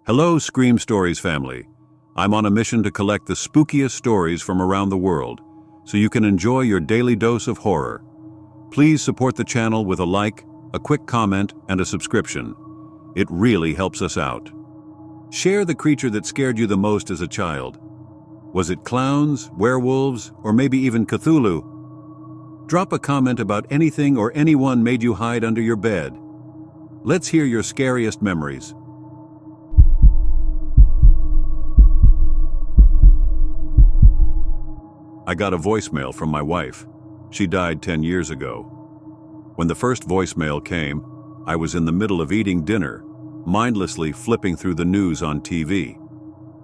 Hello, Scream Stories family. I'm on a mission to collect the spookiest stories from around the world, so you can enjoy your daily dose of horror. Please support the channel with a like, a quick comment, and a subscription. It really helps us out. Share the creature that scared you the most as a child. Was it clowns, werewolves, or maybe even Cthulhu? Drop a comment about anything or anyone made you hide under your bed. Let's hear your scariest memories. I got a voicemail from my wife. She died 10 years ago. When the first voicemail came, I was in the middle of eating dinner, mindlessly flipping through the news on TV.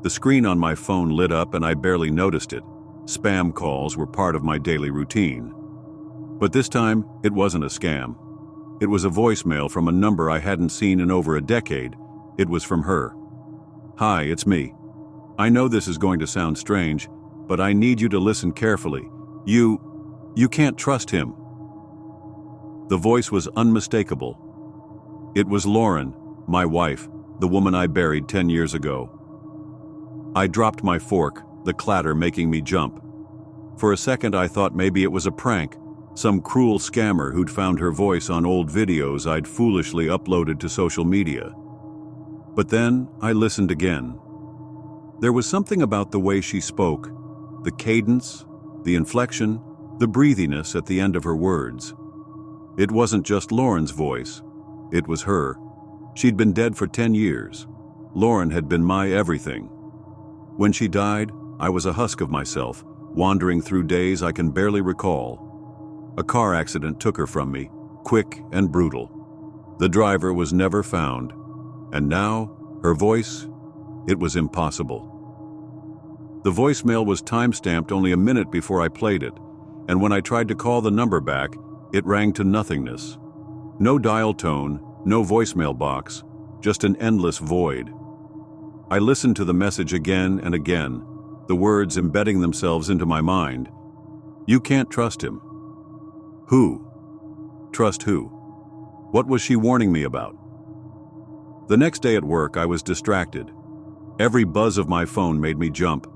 The screen on my phone lit up and I barely noticed it. Spam calls were part of my daily routine. But this time, it wasn't a scam. It was a voicemail from a number I hadn't seen in over a decade. It was from her. "Hi, it's me. I know this is going to sound strange, but I need you to listen carefully. You can't trust him." The voice was unmistakable. It was Lauren, my wife, the woman I buried 10 years ago. I dropped my fork, the clatter making me jump. For a second I thought maybe it was a prank, some cruel scammer who'd found her voice on old videos I'd foolishly uploaded to social media. But then I listened again. There was something about the way she spoke, the cadence, the inflection, the breathiness at the end of her words. It wasn't just Lauren's voice. It was her. She'd been dead for 10 years. Lauren had been my everything. When she died, I was a husk of myself, wandering through days I can barely recall. A car accident took her from me, quick and brutal. The driver was never found. And now, her voice, it was impossible. The voicemail was time-stamped only a minute before I played it, and when I tried to call the number back, it rang to nothingness. No dial tone, no voicemail box, just an endless void. I listened to the message again and again, the words embedding themselves into my mind. You can't trust him. Who? Trust who? What was she warning me about? The next day at work, I was distracted. Every buzz of my phone made me jump.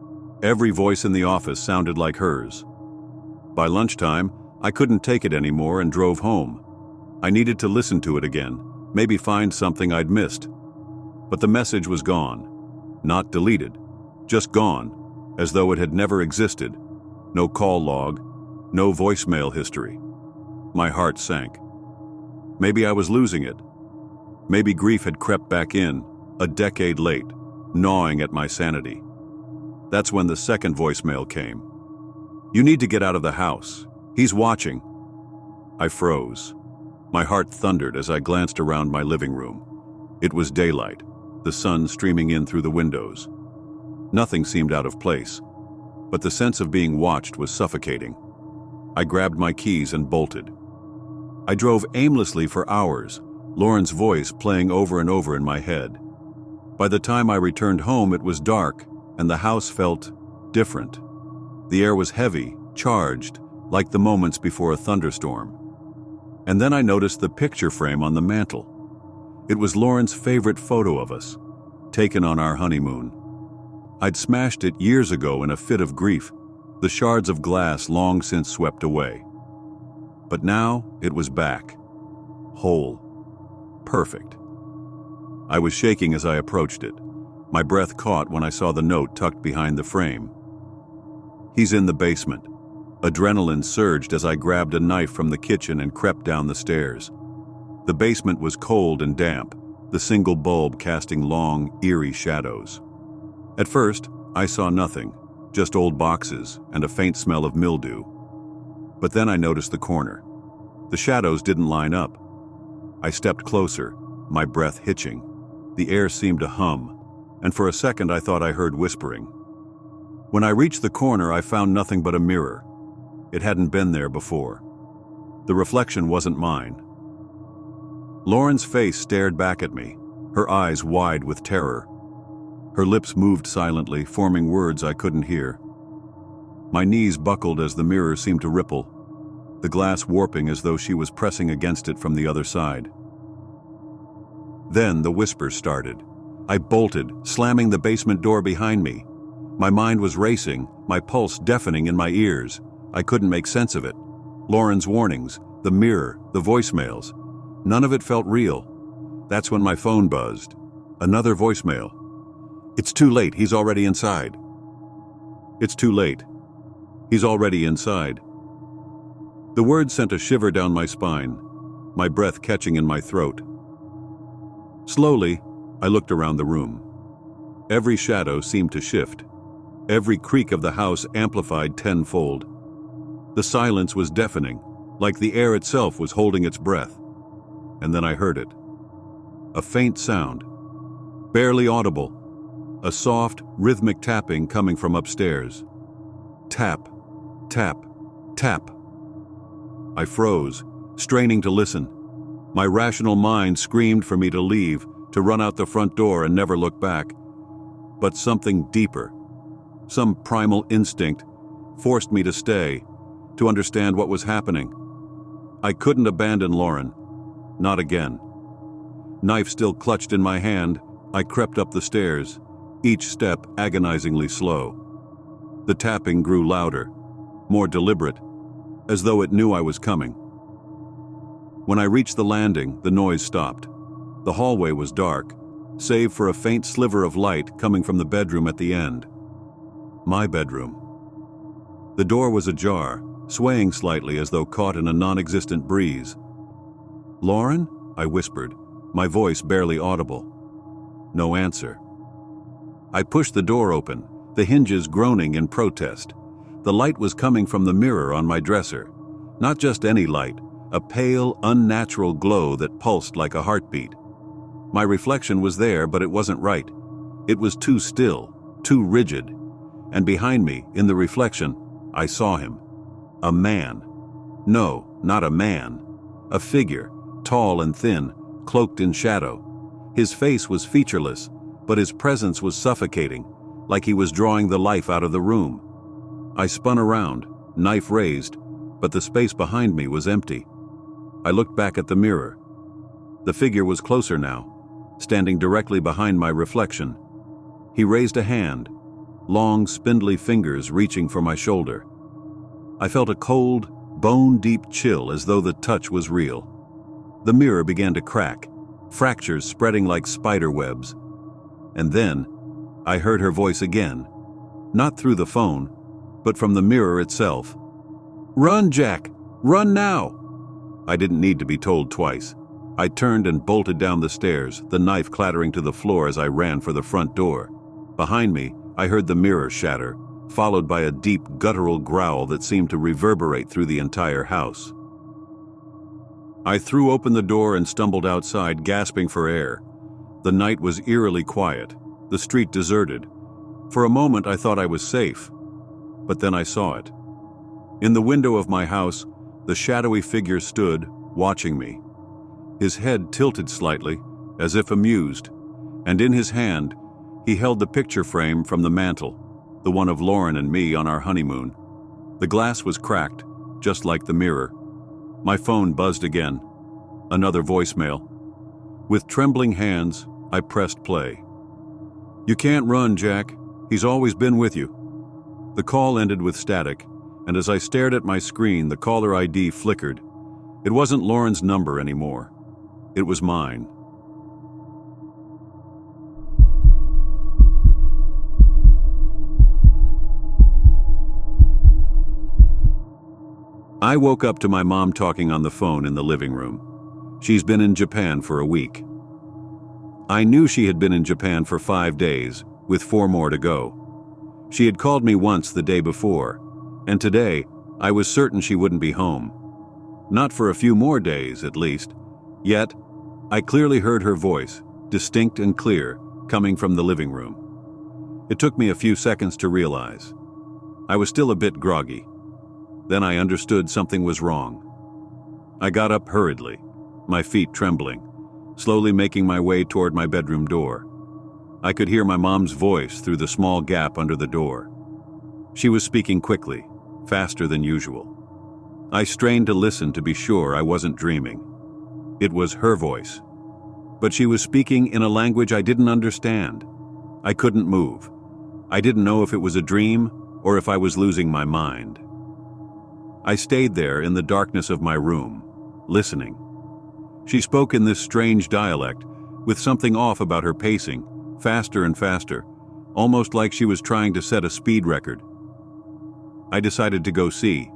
Every voice in the office sounded like hers. By lunchtime, I couldn't take it anymore and drove home. I needed to listen to it again, maybe find something I'd missed. But the message was gone. Not deleted, just gone, as though it had never existed. No call log, no voicemail history. My heart sank. Maybe I was losing it. Maybe grief had crept back in, a decade late, gnawing at my sanity. That's when the second voicemail came. You need to get out of the house. He's watching. I froze. My heart thundered as I glanced around my living room. It was daylight, the sun streaming in through the windows. Nothing seemed out of place, but the sense of being watched was suffocating. I grabbed my keys and bolted. I drove aimlessly for hours, Lauren's voice playing over and over in my head. By the time I returned home, it was dark, and the house felt different. The air was heavy, charged, like the moments before a thunderstorm. And then I noticed the picture frame on the mantel. It was Lauren's favorite photo of us, taken on our honeymoon. I'd smashed it years ago in a fit of grief, the shards of glass long since swept away. But now it was back, whole, perfect. I was shaking as I approached it. My breath caught when I saw the note tucked behind the frame. He's in the basement. Adrenaline surged as I grabbed a knife from the kitchen and crept down the stairs. The basement was cold and damp, the single bulb casting long, eerie shadows. At first, I saw nothing, just old boxes and a faint smell of mildew. But then I noticed the corner. The shadows didn't line up. I stepped closer, my breath hitching. The air seemed to hum, and for a second I thought I heard whispering. When I reached the corner, I found nothing but a mirror. It hadn't been there before. The reflection wasn't mine. Lauren's face stared back at me, her eyes wide with terror. Her lips moved silently, forming words I couldn't hear. My knees buckled as the mirror seemed to ripple, the glass warping as though she was pressing against it from the other side. Then the whispers started, I bolted, slamming the basement door behind me. My mind was racing, my pulse deafening in my ears. I couldn't make sense of it. Lauren's warnings, the mirror, the voicemails. None of it felt real. That's when my phone buzzed. Another voicemail. "It's too late, he's already inside." It's too late. He's already inside. The words sent a shiver down my spine, my breath catching in my throat. Slowly, I looked around the room. Every shadow seemed to shift. Every creak of the house amplified tenfold. The silence was deafening, like the air itself was holding its breath. And then I heard it. A faint sound, barely audible, a soft, rhythmic tapping coming from upstairs. Tap, tap, tap. I froze, straining to listen. My rational mind screamed for me to leave, to run out the front door and never look back. But something deeper, some primal instinct, forced me to stay, to understand what was happening. I couldn't abandon Lauren. Not again. Knife still clutched in my hand, I crept up the stairs, each step agonizingly slow. The tapping grew louder, more deliberate, as though it knew I was coming. When I reached the landing, the noise stopped. The hallway was dark, save for a faint sliver of light coming from the bedroom at the end. My bedroom. The door was ajar, swaying slightly as though caught in a non-existent breeze. "Lauren?" I whispered, my voice barely audible. No answer. I pushed the door open, the hinges groaning in protest. The light was coming from the mirror on my dresser. Not just any light, a pale, unnatural glow that pulsed like a heartbeat. My reflection was there, but it wasn't right. It was too still, too rigid. And behind me, in the reflection, I saw him. A man. No, not a man. A figure, tall and thin, cloaked in shadow. His face was featureless, but his presence was suffocating, like he was drawing the life out of the room. I spun around, knife raised, but the space behind me was empty. I looked back at the mirror. The figure was closer now, standing directly behind my reflection. He raised a hand, long, spindly fingers reaching for my shoulder. I felt a cold, bone-deep chill as though the touch was real. The mirror began to crack, fractures spreading like spider webs. And then, I heard her voice again, not through the phone, but from the mirror itself. "Run, Jack! Run now!" I didn't need to be told twice. I turned and bolted down the stairs, the knife clattering to the floor as I ran for the front door. Behind me, I heard the mirror shatter, followed by a deep, guttural growl that seemed to reverberate through the entire house. I threw open the door and stumbled outside, gasping for air. The night was eerily quiet, the street deserted. For a moment I thought I was safe, but then I saw it. In the window of my house, the shadowy figure stood, watching me. His head tilted slightly, as if amused, and in his hand, he held the picture frame from the mantel, the one of Lauren and me on our honeymoon. The glass was cracked, just like the mirror. My phone buzzed again. Another voicemail. With trembling hands, I pressed play. "You can't run, Jack. He's always been with you." The call ended with static, and as I stared at my screen, the caller ID flickered. It wasn't Lauren's number anymore. It was mine. I woke up to my mom talking on the phone in the living room. She's been in Japan for a week. I knew she had been in Japan for 5 days, with 4 more to go. She had called me once the day before, and today I was certain she wouldn't be home. Not for a few more days, at least. Yet, I clearly heard her voice, distinct and clear, coming from the living room. It took me a few seconds to realize. I was still a bit groggy. Then I understood something was wrong. I got up hurriedly, my feet trembling, slowly making my way toward my bedroom door. I could hear my mom's voice through the small gap under the door. She was speaking quickly, faster than usual. I strained to listen to be sure I wasn't dreaming. It was her voice. But she was speaking in a language I didn't understand. I couldn't move. I didn't know if it was a dream or if I was losing my mind. I stayed there in the darkness of my room, listening. She spoke in this strange dialect, with something off about her pacing, faster and faster, almost like she was trying to set a speed record. I decided to go see.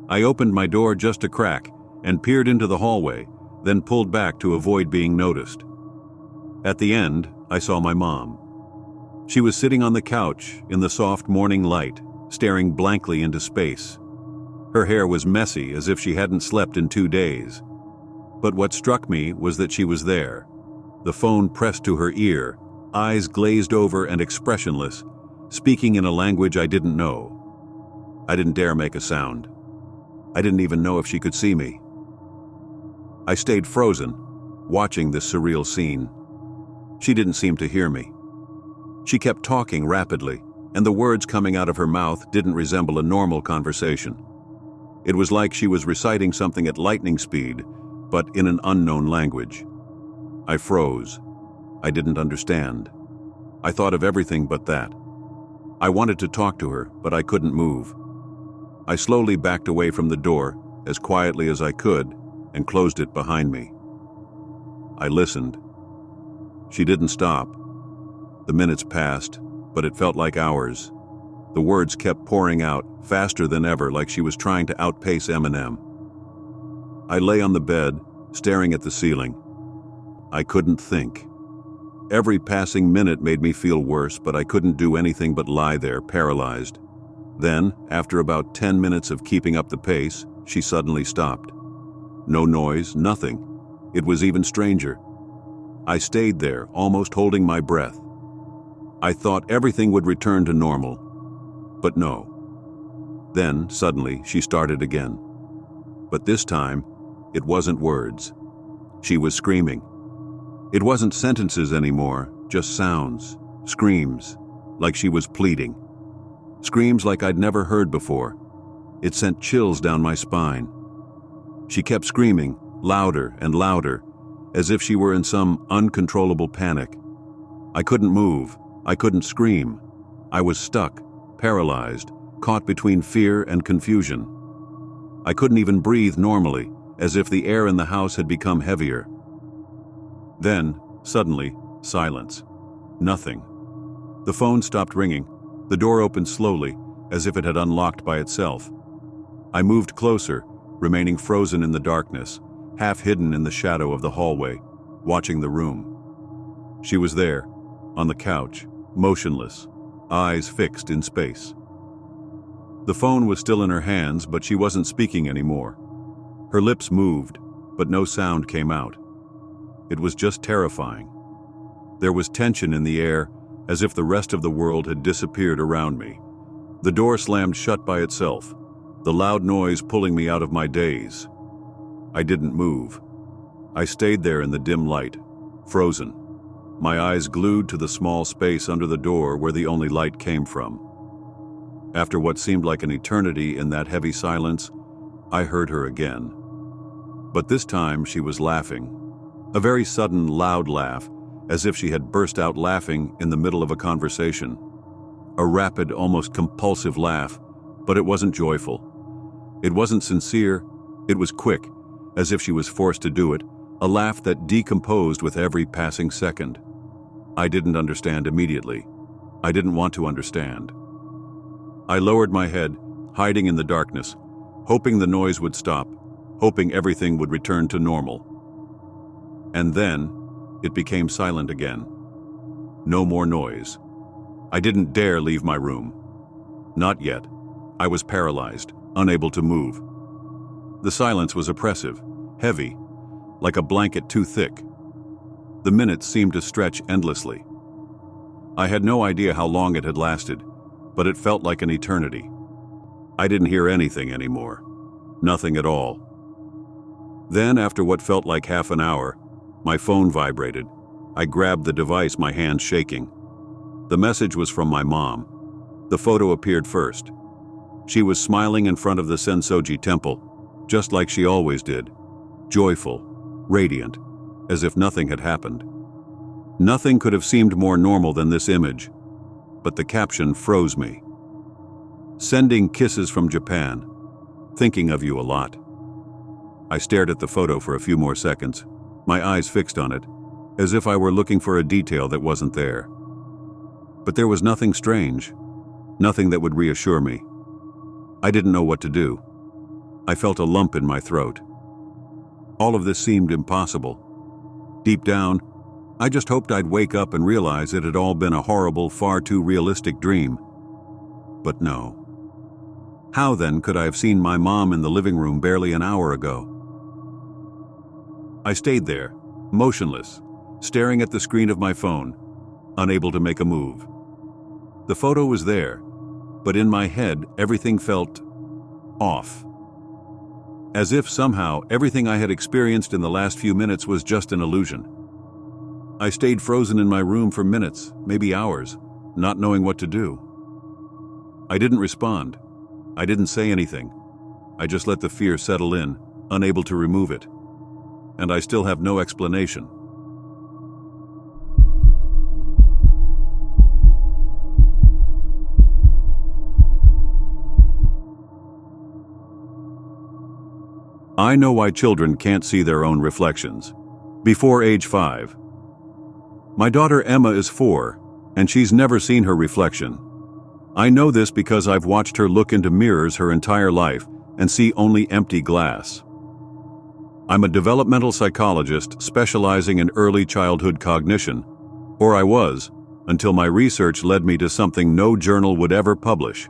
I opened my door just a crack and peered into the hallway, then pulled back to avoid being noticed. At the end, I saw my mom. She was sitting on the couch in the soft morning light, staring blankly into space. Her hair was messy as if she hadn't slept in 2 days. But what struck me was that she was there, the phone pressed to her ear, eyes glazed over and expressionless, speaking in a language I didn't know. I didn't dare make a sound. I didn't even know if she could see me. I stayed frozen, watching this surreal scene. She didn't seem to hear me. She kept talking rapidly, and the words coming out of her mouth didn't resemble a normal conversation. It was like she was reciting something at lightning speed, but in an unknown language. I froze. I didn't understand. I thought of everything but that. I wanted to talk to her, but I couldn't move. I slowly backed away from the door, as quietly as I could, and closed it behind me. I listened. She didn't stop. The minutes passed, but it felt like hours. The words kept pouring out, faster than ever, like she was trying to outpace Eminem. I lay on the bed, staring at the ceiling. I couldn't think. Every passing minute made me feel worse, but I couldn't do anything but lie there, paralyzed. Then, after about 10 minutes of keeping up the pace, she suddenly stopped. No noise, nothing. It was even stranger. I stayed there, almost holding my breath. I thought everything would return to normal, but no. Then, suddenly, she started again. But this time, it wasn't words. She was screaming. It wasn't sentences anymore, just sounds, screams, like she was pleading. Screams like I'd never heard before. It sent chills down my spine. She kept screaming, louder and louder, as if she were in some uncontrollable panic. I couldn't move. I couldn't scream. I was stuck, paralyzed, caught between fear and confusion. I couldn't even breathe normally, as if the air in the house had become heavier. Then, suddenly, silence. Nothing. The phone stopped ringing. The door opened slowly, as if it had unlocked by itself. I moved closer, remaining frozen in the darkness, half hidden in the shadow of the hallway, watching the room. She was there, on the couch, motionless, eyes fixed in space. The phone was still in her hands, but she wasn't speaking anymore. Her lips moved, but no sound came out. It was just terrifying. There was tension in the air, as if the rest of the world had disappeared around me. The door slammed shut by itself, the loud noise pulling me out of my daze. I didn't move. I stayed there in the dim light, frozen, my eyes glued to the small space under the door where the only light came from. After what seemed like an eternity in that heavy silence, I heard her again. But this time she was laughing. A very sudden, loud laugh, as if she had burst out laughing in the middle of a conversation. A rapid, almost compulsive laugh, but it wasn't joyful. It wasn't sincere, it was quick, as if she was forced to do it, a laugh that decomposed with every passing second. I didn't understand immediately. I didn't want to understand. I lowered my head, hiding in the darkness, hoping the noise would stop, hoping everything would return to normal. And then, it became silent again. No more noise. I didn't dare leave my room. Not yet. I was paralyzed, unable to move. The silence was oppressive, heavy, like a blanket too thick. The minutes seemed to stretch endlessly. I had no idea how long it had lasted, but it felt like an eternity. I didn't hear anything anymore. Nothing at all. Then, after what felt like half an hour, my phone vibrated. I grabbed the device, my hands shaking. The message was from my mom. The photo appeared first. She was smiling in front of the Sensoji temple, just like she always did. Joyful, radiant. as if nothing had happened. Nothing could have seemed more normal than this image, but the caption froze me. Sending kisses from Japan. Thinking of you a lot. I stared at the photo for a few more seconds, my eyes fixed on it, as if I were looking for a detail that wasn't there. But there was nothing strange, nothing that would reassure me. I didn't know what to do. I felt a lump in my throat. All of this seemed impossible. Deep down, I just hoped I'd wake up and realize it had all been a horrible, far too realistic dream. But no. How then could I have seen my mom in the living room barely an hour ago? I stayed there, motionless, staring at the screen of my phone, unable to make a move. The photo was there, but in my head everything felt off. As if somehow everything I had experienced in the last few minutes was just an illusion. I stayed frozen in my room for minutes, maybe hours, not knowing what to do. I didn't respond. I didn't say anything. I just let the fear settle in, unable to remove it. And I still have no explanation. I know why children can't see their own reflections. Before age 5. My daughter Emma is 4, and she's never seen her reflection. I know this because I've watched her look into mirrors her entire life and see only empty glass. I'm a developmental psychologist specializing in early childhood cognition, or I was, until my research led me to something no journal would ever publish.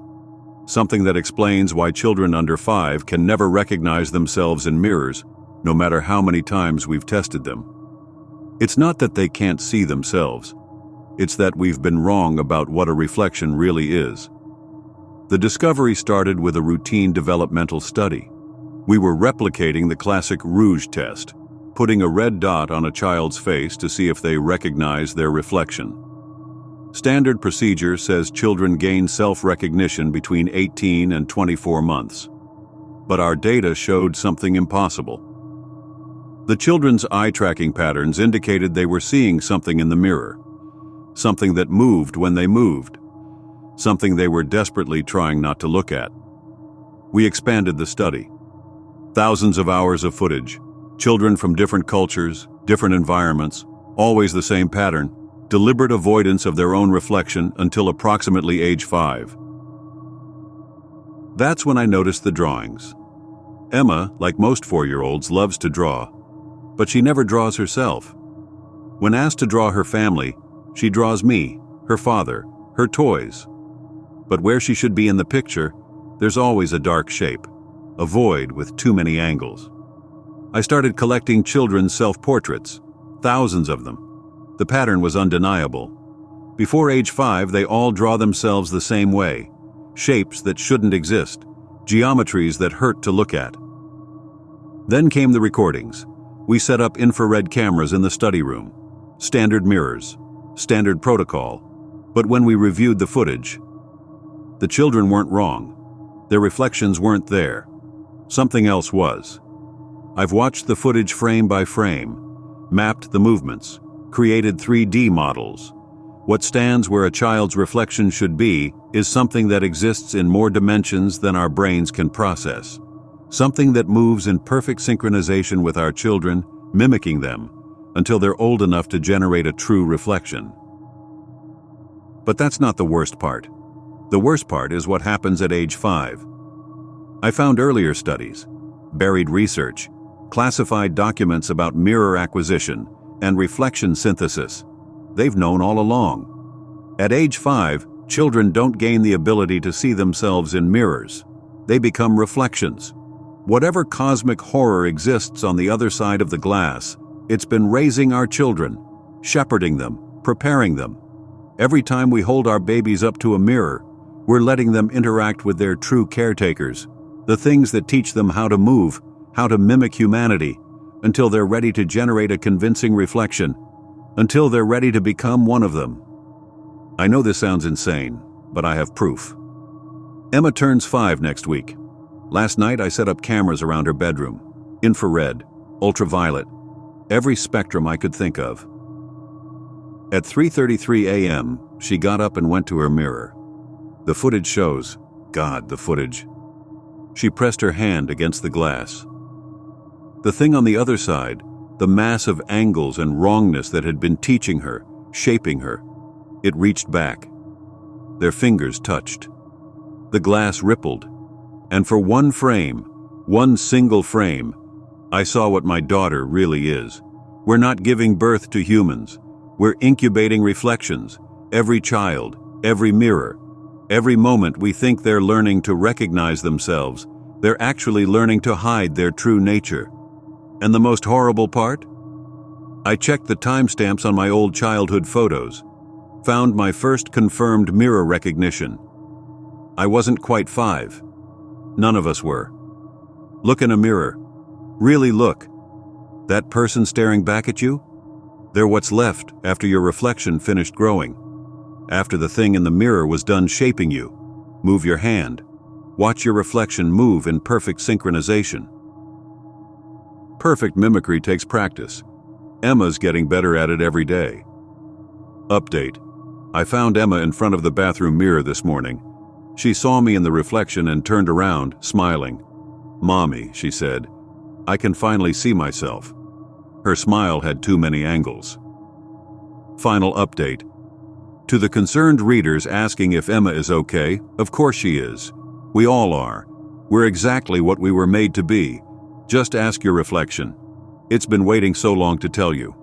Something that explains why children under 5 can never recognize themselves in mirrors, no matter how many times we've tested them. It's not that they can't see themselves. It's that we've been wrong about what a reflection really is. The discovery started with a routine developmental study. We were replicating the classic Rouge test, putting a red dot on a child's face to see if they recognize their reflection. Standard procedure says children gain self-recognition between 18 and 24 months. But our data showed something impossible. The children's eye-tracking patterns indicated they were seeing something in the mirror, something that moved when they moved, something they were desperately trying not to look at. We expanded the study. Thousands of hours of footage, children from different cultures, different environments, always the same pattern, deliberate avoidance of their own reflection until approximately age 5. That's when I noticed the drawings. Emma, like most 4-year-olds, loves to draw, but she never draws herself. When asked to draw her family, she draws me, her father, her toys. But where she should be in the picture, there's always a dark shape, a void with too many angles. I started collecting children's self-portraits, thousands of them. The pattern was undeniable. Before age 5, they all draw themselves the same way, shapes that shouldn't exist, geometries that hurt to look at. Then came the recordings. We set up infrared cameras in the study room, standard mirrors, standard protocol. But when we reviewed the footage, the children weren't wrong. Their reflections weren't there. Something else was. I've watched the footage frame by frame, mapped the movements, created 3D models. What stands where a child's reflection should be is something that exists in more dimensions than our brains can process. Something that moves in perfect synchronization with our children, mimicking them, until they're old enough to generate a true reflection. But that's not the worst part. The worst part is what happens at age 5. I found earlier studies, buried research, classified documents about mirror acquisition and reflection synthesis. They've known all along. At age 5, children don't gain the ability to see themselves in mirrors. They become reflections. Whatever cosmic horror exists on the other side of the glass, it's been raising our children, shepherding them, preparing them. Every time we hold our babies up to a mirror, we're letting them interact with their true caretakers, the things that teach them how to move, how to mimic humanity, until they're ready to generate a convincing reflection, until they're ready to become one of them. I know this sounds insane, but I have proof. Emma turns 5 next week. Last night I set up cameras around her bedroom, infrared, ultraviolet. Every spectrum I could think of. At 3:33 a.m., she got up and went to her mirror. The footage shows, God, the footage. She pressed her hand against the glass. The thing on the other side, the mass of angles and wrongness that had been teaching her, shaping her, it reached back. Their fingers touched. The glass rippled. And for one frame, one single frame, I saw what my daughter really is. We're not giving birth to humans. We're incubating reflections. Every child, every mirror, every moment we think they're learning to recognize themselves, they're actually learning to hide their true nature. And the most horrible part? I checked the timestamps on my old childhood photos, found my first confirmed mirror recognition. I wasn't quite 5. None of us were. Look in a mirror. Really look. That person staring back at you? They're what's left after your reflection finished growing. After the thing in the mirror was done shaping you. Move your hand. Watch your reflection move in perfect synchronization. Perfect mimicry takes practice. Emma's getting better at it every day. Update. I found Emma in front of the bathroom mirror this morning. She saw me in the reflection and turned around, smiling. "Mommy," she said, "I can finally see myself." Her smile had too many angles. Final update. To the concerned readers asking if Emma is okay, of course she is. We all are. We're exactly what we were made to be. Just ask your reflection. It's been waiting so long to tell you.